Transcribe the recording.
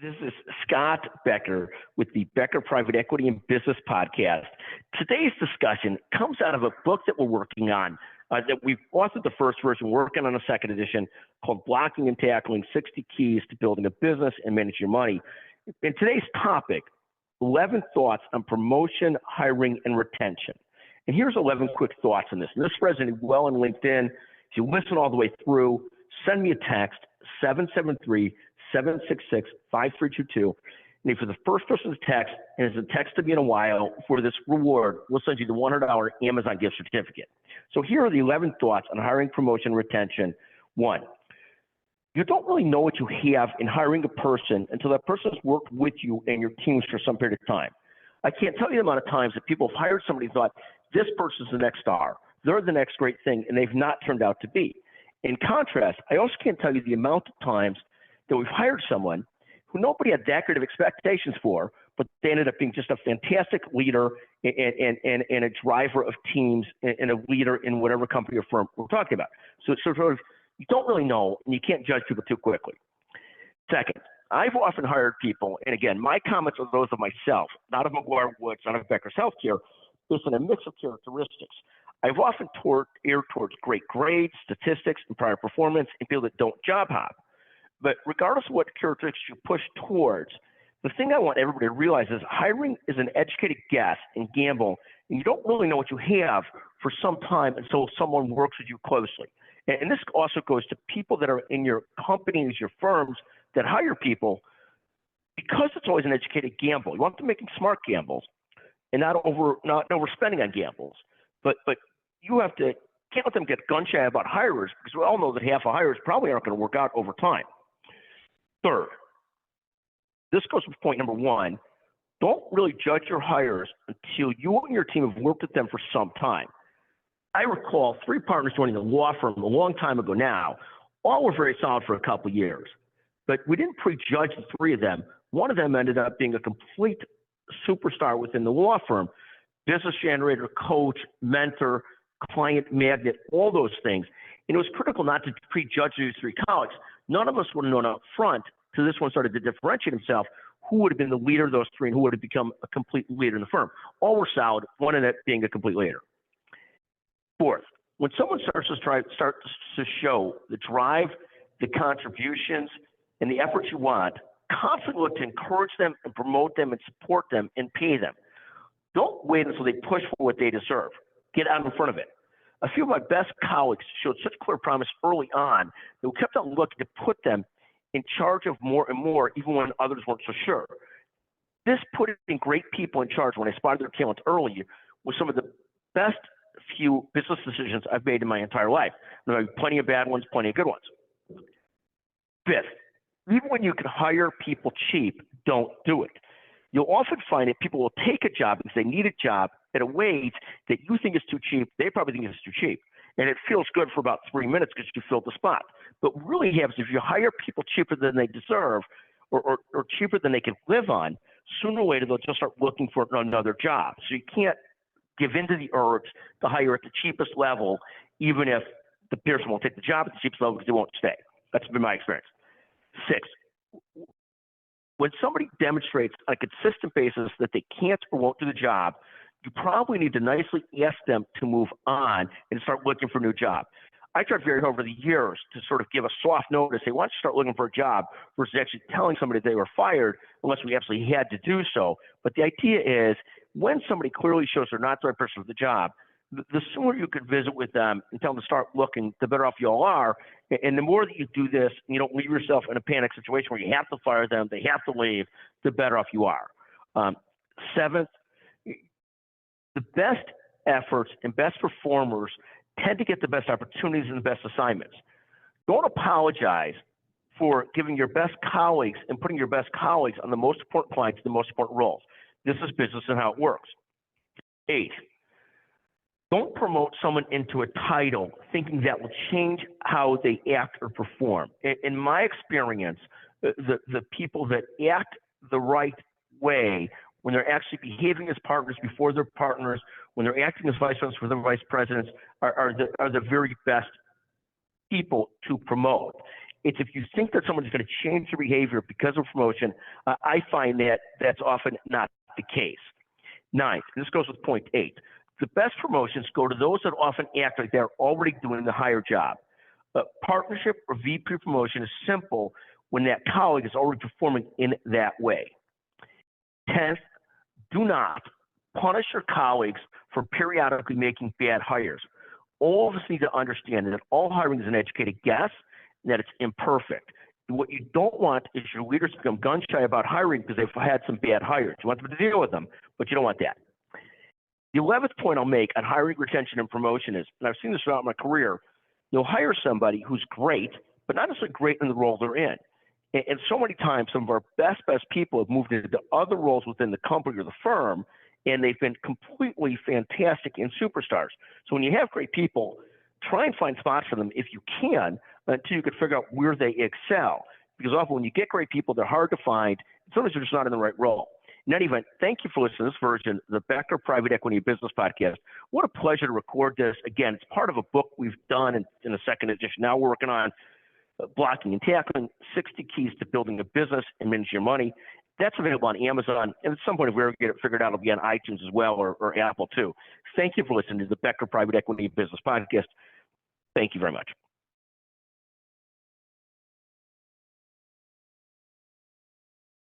This is Scott Becker with the Becker Private Equity and Business Podcast. Today's discussion comes out of a book that we're working on, that we've authored the first version, working on a second edition, called Blocking and Tackling 60 Keys to Building a Business and Manage Your Money. In today's topic, 11 thoughts on promotion, hiring, and retention. And here's 11 quick thoughts on this. And this resonated well on LinkedIn. If you listen all the way through, send me a text, 773-766-5322. And if you're the first person to text, and it's a text to me in a while, for this reward, we'll send you the $100 Amazon gift certificate. So here are the 11 thoughts on hiring, promotion, retention. 1, you don't really know what you have in hiring a person until that person has worked with you and your teams for some period of time. I can't tell you the amount of times that people have hired somebody who thought, this person's the next star, they're the next great thing, and they've not turned out to be. In contrast, I also can't tell you the amount of times that we've hired someone who nobody had that great of expectations for, but they ended up being just a fantastic leader and a driver of teams and a leader in whatever company or firm we're talking about. So it's sort of, you don't really know, and you can't judge people too quickly. Second, I've often hired people, and again, my comments are those of myself, not of McGuire Woods, not of Becker's Healthcare, based on a mix of characteristics. I've often erred towards great grades, statistics, and prior performance, and people that don't job hop. But regardless of what characteristics you push towards, the thing I want everybody to realize is hiring is an educated guess and gamble, and you don't really know what you have for some time until someone works with you closely. And this also goes to people that are in your companies, your firms that hire people, because it's always an educated gamble. You want them making smart gambles and not overspending on gambles. But you can't let them get gun shy about hirers, because we all know that half of hires probably aren't going to work out over time. Third, this goes with point number 1. Don't really judge your hires until you and your team have worked with them for some time. I recall 3 partners joining the law firm a long time ago now. All were very solid for a couple of years, but we didn't prejudge the 3 of them. One of them ended up being a complete superstar within the law firm, business generator, coach, mentor, client magnet, all those things. And it was critical not to prejudge these 3 colleagues. None of us would have known up front till this one started to differentiate himself, who would have been the leader of those 3 and who would have become a complete leader in the firm. All were solid, one ended up being a complete leader. Fourth, when someone starts to show the drive, the contributions, and the efforts you want, constantly look to encourage them and promote them and support them and pay them. Don't wait until they push for what they deserve. Get out in front of it. A few of my best colleagues showed such clear promise early on that we kept on looking to put them in charge of more and more, even when others weren't so sure. This putting great people in charge when I spotted their talent early was some of the best few business decisions I've made in my entire life. There are plenty of bad ones, plenty of good ones. Fifth, even when you can hire people cheap, don't do it. You'll often find that people will take a job because they need a job at a wage that you think is too cheap. They probably think it's too cheap. And it feels good for about 3 minutes because you filled the spot. But what really happens, if you hire people cheaper than they deserve or cheaper than they can live on, sooner or later they'll just start looking for another job. So you can't give in to the urge to hire at the cheapest level, even if the person won't take the job at the cheapest level because they won't stay. That's been my experience. 6, when somebody demonstrates on a consistent basis that they can't or won't do the job, you probably need to nicely ask them to move on and start looking for a new job. I tried very hard over the years to sort of give a soft notice, say, why don't you start looking for a job, versus actually telling somebody they were fired unless we absolutely had to do so. But the idea is, when somebody clearly shows they're not the right person for the job, the sooner you could visit with them and tell them to start looking, the better off you all are. And the more that you do this, and you don't leave yourself in a panic situation where you have to fire them, they have to leave, the better off you are. 7th, the best efforts and best performers tend to get the best opportunities and the best assignments. Don't apologize for giving your best colleagues and putting your best colleagues on the most important clients, the most important roles. This is business and how it works. 8, don't promote someone into a title thinking that will change how they act or perform. In my experience, the people that act the right way when they're actually behaving as partners before they're partners, when they're acting as vice presidents for their vice presidents, are the very best people to promote. It's if you think that someone's going to change their behavior because of promotion, I find that that's often not the case. Ninth, this goes with point 8. The best promotions go to those that often act like they're already doing the higher job. Partnership or VP promotion is simple when that colleague is already performing in that way. 10th, do not punish your colleagues for periodically making bad hires. All of us need to understand that all hiring is an educated guess and that it's imperfect. What you don't want is your leaders to become gun shy about hiring because they've had some bad hires. You want them to deal with them, but you don't want that. The 11th point I'll make on hiring, retention, and promotion is, and I've seen this throughout my career, you'll hire somebody who's great, but not necessarily great in the role they're in. And so many times, some of our best people have moved into other roles within the company or the firm, and they've been completely fantastic and superstars. So when you have great people, try and find spots for them if you can until you can figure out where they excel. Because often when you get great people, they're hard to find. Sometimes they're just not in the right role. In any event, thank you for listening to this version of the Becker Private Equity Business Podcast. What a pleasure to record this. Again, it's part of a book we've done in the second edition. Now we're working on blocking and tackling 60 keys to building a business and managing your money. That's available on Amazon. And at some point, if we ever get it figured out, it'll be on iTunes as well or Apple too. Thank you for listening to the Becker Private Equity Business Podcast. Thank you very much.